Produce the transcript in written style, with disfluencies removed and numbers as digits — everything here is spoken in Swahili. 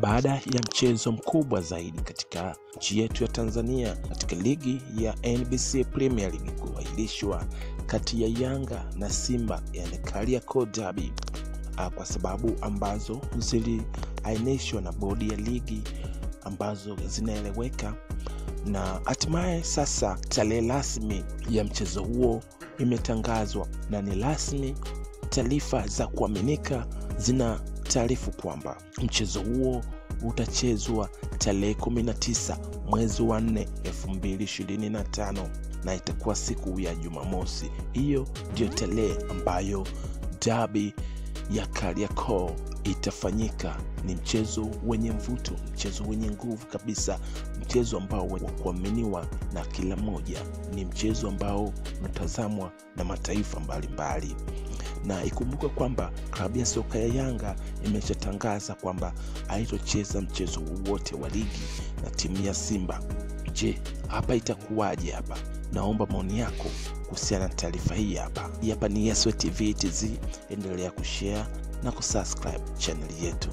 Baada ya mchezo mkubwa zaidi katika nchi yetu ya Tanzania katika ligi ya NBC Premier League kuahirishwa kati ya Yanga na Simba, yani Kariakoo Derby, kwa sababu ambazo ziliainishwa na bodi ya ligi ambazo zinaeleweka, na hatimaye sasa tarehe rasmi ya mchezo huo imetangazwa, na ni rasmi. Taarifa za kuaminika zina taarifu kwamba mchezo huo utachezwa tarehe 19 mwezi wa 4 2025, na itakuwa siku ya Jumamosi. Hiyo ndio tarehe ambayo derby ya Kariakoo itafanyika. Ni mchezo wenye mvuto, mchezo wenye nguvu kabisa, mchezo ambao wa kuaminiwa na kila mmoja, ni mchezo ambao unatazamwa na mataifa mbalimbali. Na ikumbuke kwamba klabu ya soka ya Yanga imeshatangaza kwamba haitocheza mchezo wowote wa ligi na timu ya Simba. Je, hapa itakuwaje hapa? Naomba maoni yako kuhusiana na taarifa hii hapa. Hapa ni Yeswe TV TZ, endelea kushare na kusubscribe channel yetu.